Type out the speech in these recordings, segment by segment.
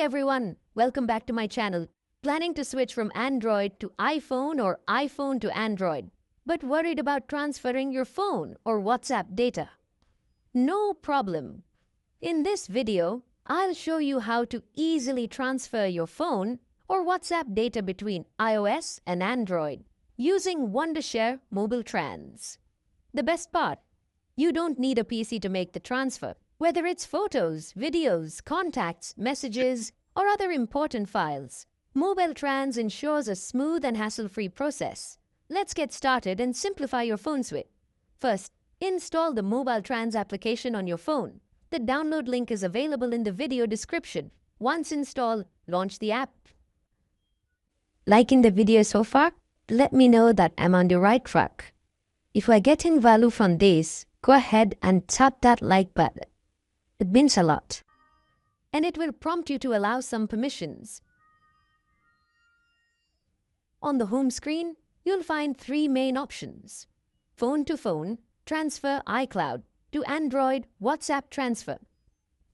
everyone, welcome back to my channel. Planning to switch from Android to iPhone or iPhone to Android, but worried about transferring your phone or WhatsApp data? No problem. In this video, I'll show you how to easily transfer your phone or WhatsApp data between iOS and Android using Wondershare Mobile Trans. The best part, you don't need a PC to make the transfer. Whether it's photos, videos, contacts, messages, or other important files, Mobile Trans ensures a smooth and hassle-free process. Let's get started and simplify your phone switch. First, install the Mobile Trans application on your phone. The download link is available in the video description. Once installed, launch the app. Liking the video so far? Let me know that I'm on the right track. If we're getting value from this, go ahead and tap that like button. It means a lot. And it will prompt you to allow some permissions. On the home screen, you'll find three main options: phone to phone, transfer iCloud, to Android, WhatsApp transfer.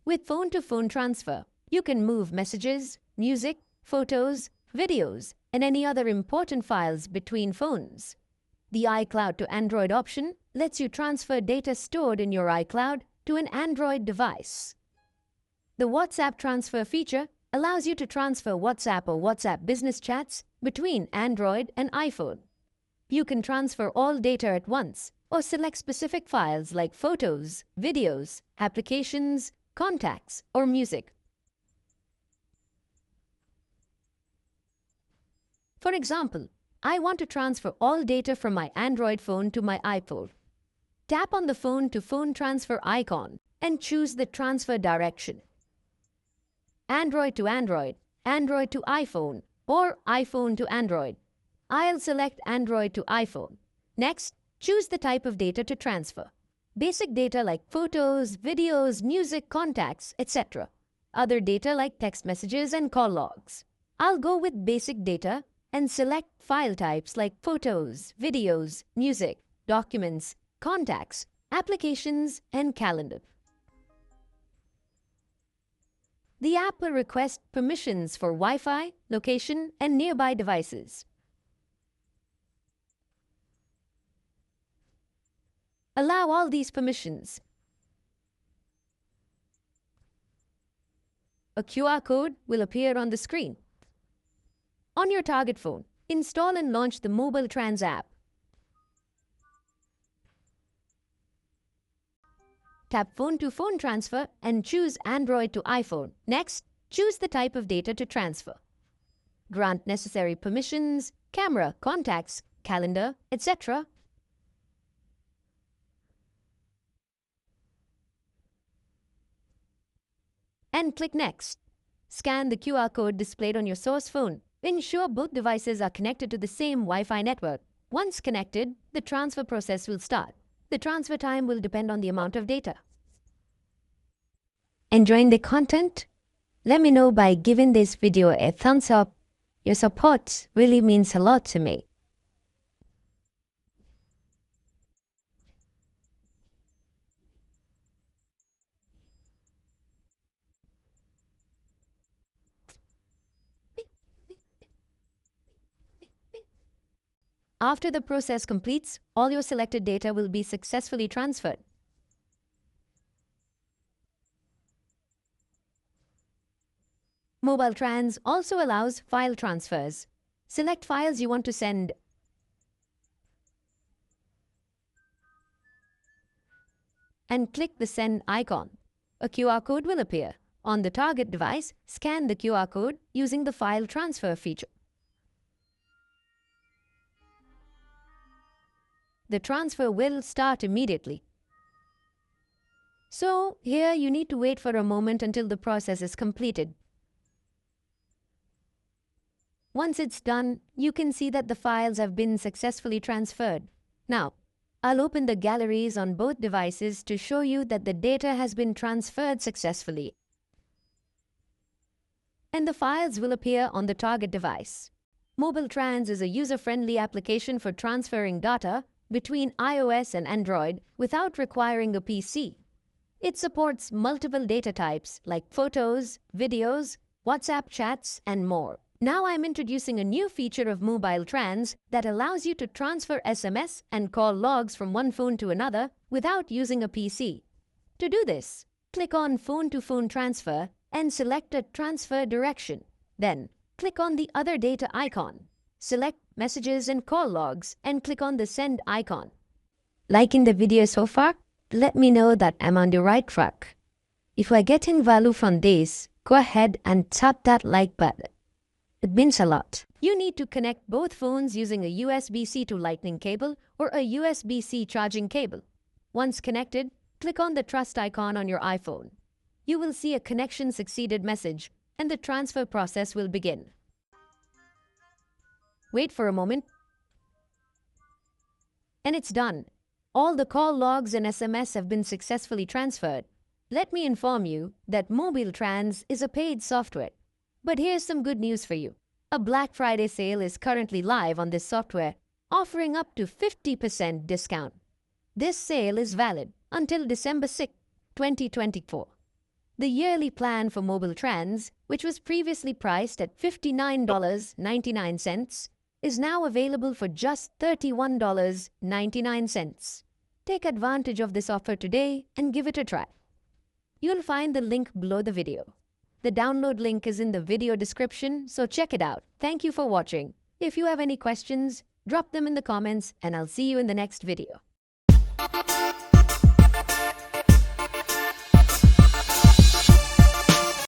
With phone to phone transfer, you can move messages, music, photos, videos, and any other important files between phones. The iCloud to Android option lets you transfer data stored in your iCloud to an Android device. The WhatsApp transfer feature allows you to transfer WhatsApp or WhatsApp business chats between Android and iPhone. You can transfer all data at once or select specific files like photos, videos, applications, contacts, or music. For example, I want to transfer all data from my Android phone to my iPhone. Tap on the phone to phone transfer icon and choose the transfer direction: Android to Android, Android to iPhone, or iPhone to Android. I'll select Android to iPhone. Next, choose the type of data to transfer: basic data like photos, videos, music, contacts, etc. Other data like text messages and call logs. I'll go with basic data and select file types like photos, videos, music, documents, contacts, applications, and calendar. The app will request permissions for Wi-Fi, location, and nearby devices. Allow all these permissions. A QR code will appear on the screen. On your target phone, install and launch the Mobile Trans app. Tap Phone to Phone Transfer and choose Android to iPhone. Next, choose the type of data to transfer. Grant necessary permissions, camera, contacts, calendar, etc. And click Next. Scan the QR code displayed on your source phone. Ensure both devices are connected to the same Wi-Fi network. Once connected, the transfer process will start. The transfer time will depend on the amount of data. Enjoying the content? Let me know by giving this video a thumbs up. Your support really means a lot to me. After the process completes, all your selected data will be successfully transferred. Mobile Trans also allows file transfers. Select files you want to send and click the send icon. A QR code will appear. On the target device, scan the QR code using the file transfer feature. The transfer will start immediately. So, here you need to wait for a moment until the process is completed. Once it's done, you can see that the files have been successfully transferred. Now, I'll open the galleries on both devices to show you that the data has been transferred successfully. And the files will appear on the target device. Mobile Trans is a user-friendly application for transferring data between iOS and Android without requiring a PC. It supports multiple data types like photos, videos, WhatsApp chats, and more. Now I'm introducing a new feature of Mobile Trans that allows you to transfer SMS and call logs from one phone to another without using a PC. To do this, click on Phone-to-Phone Transfer and select a transfer direction. Then, click on the Other Data icon. Select Messages and Call Logs and click on the Send icon. Liking the video so far? Let me know that I'm on the right track. If we're getting value from this, go ahead and tap that like button. It means a lot. You need to connect both phones using a USB-C to Lightning cable or a USB-C charging cable. Once connected, click on the Trust icon on your iPhone. You will see a connection succeeded message and the transfer process will begin. Wait for a moment. And it's done. All the call logs and SMS have been successfully transferred. Let me inform you that Mobile Trans is a paid software. But here's some good news for you. A Black Friday sale is currently live on this software, offering up to 50% discount. This sale is valid until December 6, 2024. The yearly plan for Mobile Trans, which was previously priced at $59.99, is now available for just $31.99. Take advantage of this offer today and give it a try. You'll find the link below the video. The download link is in the video description, so check it out. Thank you for watching. If you have any questions, drop them in the comments and I'll see you in the next video.